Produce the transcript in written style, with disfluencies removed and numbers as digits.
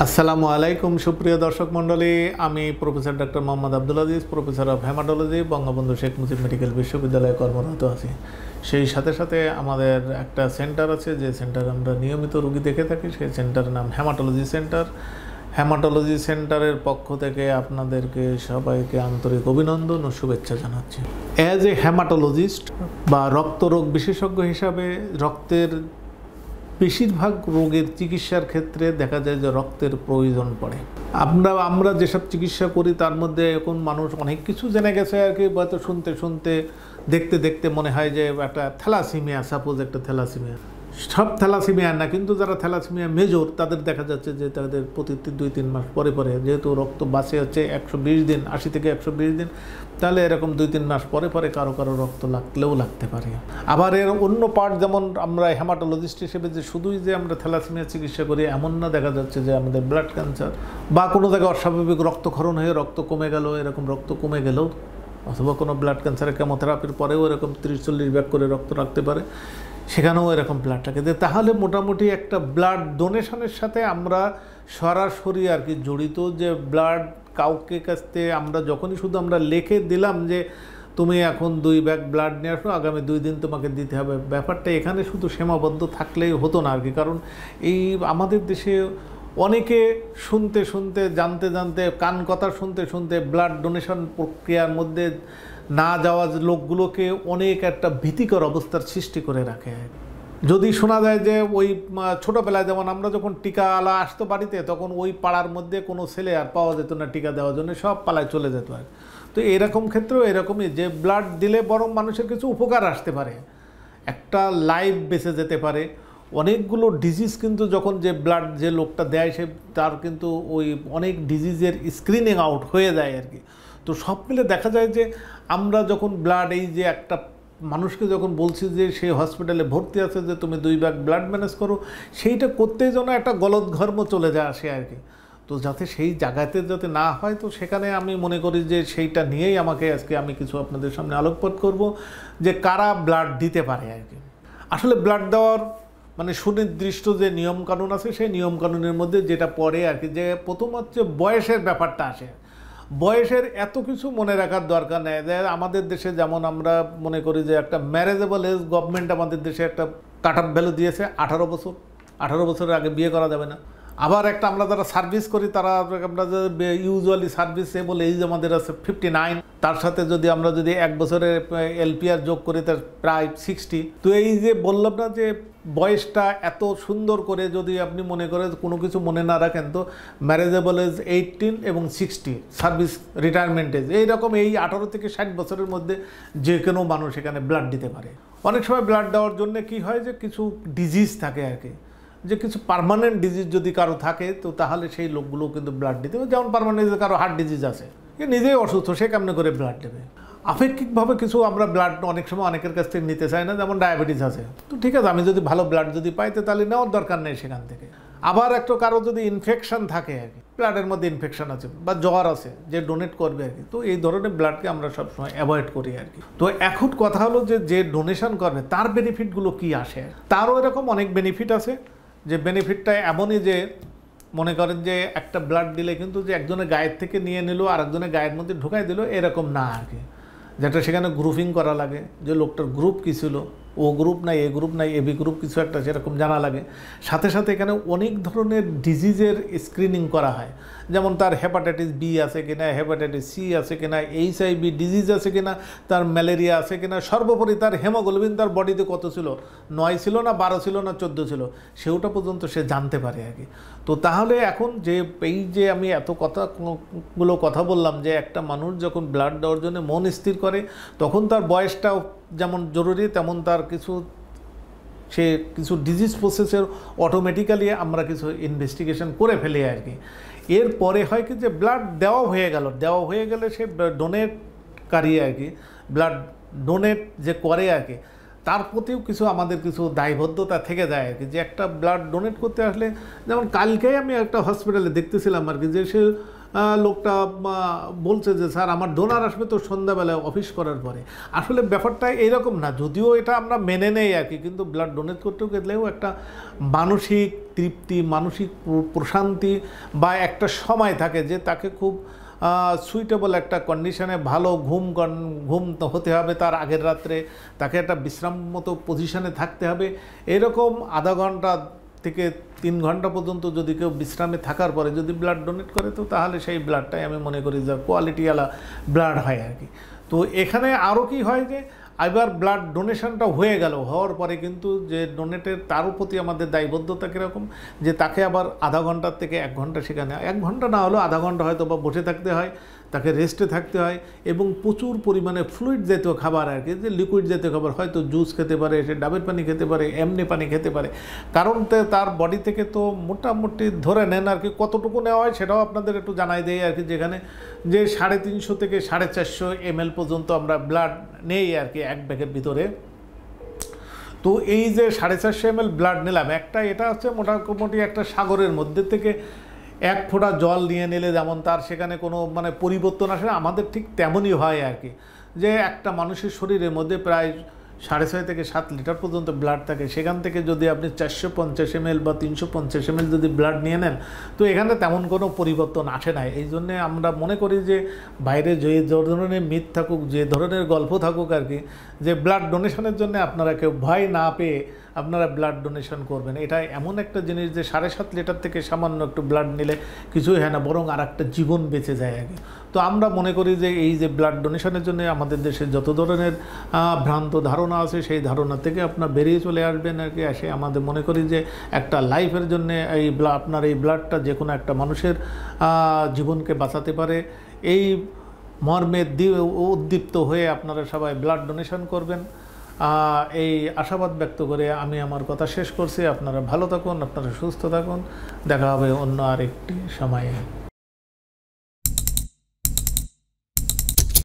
আসসালামু আলাইকুম সুপ্রিয় দর্শক মণ্ডলী, আমি professor doctor Mohammad Abdul Aziz, professor of haematology, Bangabandhu Sheikh Mujib medical বিশ্ববিদ্যালয়ে কর্মরত আছি। সেই সাথে সাথে আমাদের একটা সেন্টার আছে, যে সেন্টারে আমরা নিয়মিত রোগী দেখে থাকি। সেই সেন্টারের নাম হেমাটোলজি সেন্টার। হেমাটোলজি সেন্টারের পক্ষ থেকে আপনাদেরকে সবাইকে আন্তরিক অভিনন্দন ও শুভেচ্ছা জানাচ্ছি। অ্যাজ এ হেমাটোলজিস্ট বা রক্তরোগ বিশেষজ্ঞ হিসাবে রক্তের বেশিরভাগ রোগের চিকিৎসার ক্ষেত্রে দেখা যায় যে রক্তের প্রয়োজন পড়ে। আমরা যেসব চিকিৎসা করি তার মধ্যে এখন মানুষ অনেক কিছু জেনে গেছে আর কি, হয়তো শুনতে শুনতে দেখতে দেখতে মনে হয় যে একটা থ্যালাসিমিয়া, সাপোজ একটা থ্যালাসিমিয়া, সব থ্যালাসিমিয়া না, কিন্তু যারা থ্যালাসিমিয়া মেজর তাদের দেখা যাচ্ছে যে তাদের প্রতি 2-3 মাস পরে পরে, যেহেতু রক্ত বাঁচে হচ্ছে 120 দিন, 80 থেকে 120 দিন, তাহলে এরকম 2-3 মাস পরে পরে কারো কারো রক্ত লাগতে পারে। আবার এর অন্য পার্ট, যেমন আমরা হেমাটোলজিস্ট হিসেবে যে শুধুই যে আমরা থ্যালাসিমিয়া চিকিৎসা করি এমন না, দেখা যাচ্ছে যে আমাদের ব্লাড ক্যান্সার বা কোনো জায়গায় অস্বাভাবিক রক্তক্ষরণ হয়ে রক্ত কমে গেল, এরকম রক্ত কমে গেলেও, অথবা কোনো ব্লাড ক্যান্সারের কেমোথেরাপির পরেও এরকম 30-40 ব্যাগ করে রক্ত রাখতে পারে, সেখানেও এরকম ব্লাডটাকে দেয়। তাহলে মোটামুটি একটা ব্লাড ডোনেশনের সাথে আমরা সরাসরি আর কি জড়িত। যে ব্লাড কাউকে কাছ থেকে আমরা যখনই শুধু আমরা লিখে দিলাম যে তুমি এখন 2 ব্যাগ ব্লাড নিয়ে আসো, আগামী 2 দিন তোমাকে দিতে হবে, ব্যাপারটা এখানে শুধু সীমাবদ্ধ থাকলেই হতো না আর কি। কারণ এই আমাদের দেশে অনেকে শুনতে শুনতে, জানতে জানতে, কান কথা শুনতে শুনতে ব্লাড ডোনেশন প্রক্রিয়ার মধ্যে না যাওয়া লোকগুলোকে অনেক একটা ভীতিকর অবস্থার সৃষ্টি করে রাখে। যদি শোনা যায় যে ওই ছোটোবেলায় যেমন আমরা যখন টিকাওয়ালা আসতো বাড়িতে, তখন ওই পাড়ার মধ্যে কোনো ছেলে আর পাওয়া যেত না টিকা দেওয়ার জন্য, সব পালায় চলে যেত আর। তো এরকম ক্ষেত্রেও এরকমই, যে ব্লাড দিলে বরং মানুষের কিছু উপকার আসতে পারে, একটা লাইফ বেঁচে যেতে পারে। অনেকগুলো ডিজিজ কিন্তু যখন যে ব্লাড যে লোকটা দেয় সে তার কিন্তু ওই অনেক ডিজিজের স্ক্রিনিং আউট হয়ে যায় আর কি। তো সব মিলে দেখা যায় যে আমরা যখন ব্লাড, এই যে একটা মানুষকে যখন বলছি যে সে হসপিটালে ভর্তি আছে, যে তুমি 2 ব্যাগ ব্লাড ম্যানেজ করো, সেইটা করতেই যেন একটা গলদঘর্ম চলে যায় আসে আর কি। তো যাতে সেই জায়গাতে যাতে না হয়, তো সেখানে আমি মনে করি যে সেইটা নিয়েই আজকে আমি কিছু আপনাদের সামনে আলোকপাত করব, যে কারা ব্লাড দিতে পারে আর কি। আসলে ব্লাড দেওয়ার মানে সুনির্দিষ্ট যে নিয়মকানুন আছে, সেই নিয়মকানুনের মধ্যে যেটা পড়ে আর কি, যে প্রথম হচ্ছে বয়সের ব্যাপারটা আসে। বয়সের এত কিছু মনে রাখার দরকার নেই। যে আমাদের দেশে যেমন আমরা মনে করি যে একটা ম্যারেজেবল এজ, গভর্নমেন্ট আমাদের দেশে একটা কাট অফ ভ্যালু দিয়েছে 18 বছর। 18 বছরের আগে বিয়ে করা যাবে না। আবার একটা আমরা যারা সার্ভিস করি তারা, আমরা ইউজুয়ালি সার্ভিসেবল এজ আমাদের আছে 59, তার সাথে যদি আমরা 1 বছরের এলপিআর যোগ করি তার প্রায় 60। তো এই যে বললাম না যে বয়সটা এত সুন্দর করে যদি আপনি মনে করেন কোনো কিছু মনে না রাখেন, তো ম্যারেজেবল এজ 18 এবং 60, সার্ভিস রিটায়ারমেন্ট এজ, এইরকম এই 18 থেকে 60 বছরের মধ্যে যে কোনো মানুষ এখানে ব্লাড দিতে পারে। অনেক সময় ব্লাড দেওয়ার জন্য কি হয়, যে কিছু ডিজিজ থাকে আর কি, যে কিছু পার্মানেন্ট ডিজিজ যদি কারো থাকে, তো তাহলে সেই লোকগুলো কিন্তু ব্লাড দিতে হবে। যেমন পার্মানেন্ট কারো হার্ট ডিজিজ আছে, নিজেই অসুস্থ, সে কেমনে করে ব্লাড দেবে। আপেক্ষিকভাবে কিছু আমরা ব্লাড অনেক সময় অনেকের কাছ থেকে নিতে চাই না, যেমন ডায়াবেটিস আছে, তো ঠিক আছে আমি যদি ভালো ব্লাড যদি পাই তাহলে নেওয়ার দরকার নেই সেখান থেকে। আবার একটা কারো যদি ইনফেকশন থাকে আর কি, ব্লাডের মধ্যে ইনফেকশন আছে বা জ্বর আছে, যে ডোনেট করবে আর কি, তো এই ধরনের ব্লাডকে আমরা সবসময় অ্যাভয়েড করি আর কি। তো এখন কথা হলো যে ডোনেশন করবে তার বেনিফিটগুলো কি আসে। তারও এরকম অনেক বেনিফিট আছে। যে বেনিফিটটা এমনই যে মনে করেন যে একটা ব্লাড দিলে কিন্তু যে একজনের গায়ের থেকে নিয়ে নিল আর একজনের গায়ের মধ্যে ঢুকাই দিল, এরকম না আর কি। যেটা সেখানে গ্রুপিং করা লাগে, যে লোকটার গ্রুপ কী ছিল, ও গ্রুপ নাই, এ গ্রুপ নাই, এবি গ্রুপ কিছু একটা সেরকম জানা লাগে। সাথে সাথে এখানে অনেক ধরনের ডিজিজের স্ক্রিনিং করা হয়, যেমন তার হেপাটাইটিস বি আছে কিনা, হেপাটাইটিস সি আছে কিনা, HIV ডিজিজ আছে কিনা, তার ম্যালেরিয়া আছে কিনা, সর্বোপরি তার হেমোগ্লোবিন তার বডিতে কত ছিল, 9 ছিল না 12 ছিল না 14 ছিল, সেটা পর্যন্ত সে জানতে পারে আর কি। তো তাহলে এখন যে এই যে আমি এত কথা বললাম, যে একটা মানুষ যখন ব্লাড দেওয়ার জন্য মন স্থির করে, তখন তার বয়সটাও যেমন জরুরি, তেমন তার কিছু ডিজিজ প্রসেসের অটোমেটিক্যালি আমরা কিছু ইনভেস্টিগেশন করে ফেলি আর কি। এরপরে হয় কি, যে ব্লাড দেওয়া হয়ে গেলে সে ডোনেটকারী আর কি, ব্লাড ডোনেট যে করে আর কি, তার প্রতিও আমাদের কিছু দায়বদ্ধতা থেকে যায় আর কি। যে একটা ব্লাড ডোনেট করতে আসলে, যেমন কালকেই আমি একটা হসপিটালে দেখতেছিলাম আর কি, যে সে লোকটা বলছে যে স্যার আমার ডোনার আসবে তো সন্ধ্যাবেলায় অফিস করার পরে। আসলে ব্যাপারটা এইরকম না, যদিও এটা আমরা মেনে নেই আর কি, কিন্তু ব্লাড ডোনেট করতেও গেলেও একটা মানসিক তৃপ্তি, মানসিক প্রশান্তি বা একটা সময় থাকে যে তাকে খুব সুইটেবল একটা কন্ডিশনে ভালো ঘুম হতে হবে, তার আগের রাত্রে তাকে একটা বিশ্রাম মতো পজিশনে থাকতে হবে। এরকম আধা ঘন্টা থেকে 3 ঘন্টা পর্যন্ত যদি কেউ বিশ্রামে থাকার পরে যদি ব্লাড ডোনেট করে, তো তাহলে সেই ব্লাডটাই আমি মনে করি যে কোয়ালিটিওয়ালা ব্লাড হয় আর কি। তো এখানে আরও কি হয় যে এবার ব্লাড ডোনেশনটা হয়ে গেল, হওয়ার পরে কিন্তু যে ডোনেটের তারও প্রতি আমাদের দায়বদ্ধতা কীরকম, যে তাকে আবার আধা ঘন্টার থেকে 1 ঘন্টা, সেখানে 1 ঘন্টা না হলেও আধা ঘন্টা হয়তো বা বসে থাকতে হয়, তাকে রেস্টে থাকতে হয়, এবং প্রচুর পরিমাণে ফ্লুইড জাতীয় খাবার আর কি, যে লিকুইড জাতীয় খাবার, হয়তো জুস খেতে পারে, সে ডাবের পানি খেতে পারে, এমনি পানি খেতে পারে। কারণ তার বডি থেকে তো মোটামুটি ধরে নেন আর কি, কতটুকু নেওয়া হয় সেটাও আপনাদের একটু জানাই দেয় আর কি, যেখানে যে 350 থেকে 450 ml পর্যন্ত আমরা ব্লাড নেই আর কি 1 ব্যাগের ভিতরে। তো এই যে 450 ml ব্লাড নিলাম, এটা হচ্ছে মোটামুটি একটা সাগরের মধ্যে থেকে 1 ফোঁটা জল নিয়ে নিলে যেমন তার সেখানে কোনো মানে পরিবর্তন আসে, আমাদের ঠিক তেমনই হয় আর কি, যে একটা মানুষের শরীরের মধ্যে প্রায় 6.5 থেকে 7 লিটার পর্যন্ত ব্লাড থাকে, সেখান থেকে যদি আপনি 450 ml বা 350 ml যদি ব্লাড নিয়ে নেন, তো এখানে তেমন কোনো পরিবর্তন আসে না। এই জন্যে আমরা মনে করি যে বাইরে যে ধরনের মিথ থাকুক, যে ধরনের গল্প থাকুক আর কি, যে ব্লাড ডোনেশনের জন্য আপনারা কেউ ভয় না পেয়ে আপনারা ব্লাড ডোনেশন করবেন। এটা এমন একটা জিনিস যে 7.5 লিটার থেকে সামান্য একটু ব্লাড নিলে কিছুই হয় না, বরং আর একটা জীবন বেঁচে যায় আর কি। তো আমরা মনে করি যে এই যে ব্লাড ডোনেশনের জন্য আমাদের দেশে যত ধরনের ভ্রান্ত ধারণা আছে, সেই ধারণা থেকে আপনার বেরিয়ে চলে আসবেন আর কি। আসে আমাদের মনে করি যে একটা লাইফের জন্য আপনার এই ব্লাডটা যে কোনো একটা মানুষের জীবনকে বাঁচাতে পারে, এই মর্মে উদ্দীপ্ত হয়ে আপনারা সবাই ব্লাড ডোনেশন করবেন, এই আশাবাদ ব্যক্ত করে আমি আমার কথা শেষ করছি। আপনারা ভালো থাকুন, আপনারা সুস্থ থাকুন, দেখা হবে অন্য আরেকটি সময়ে।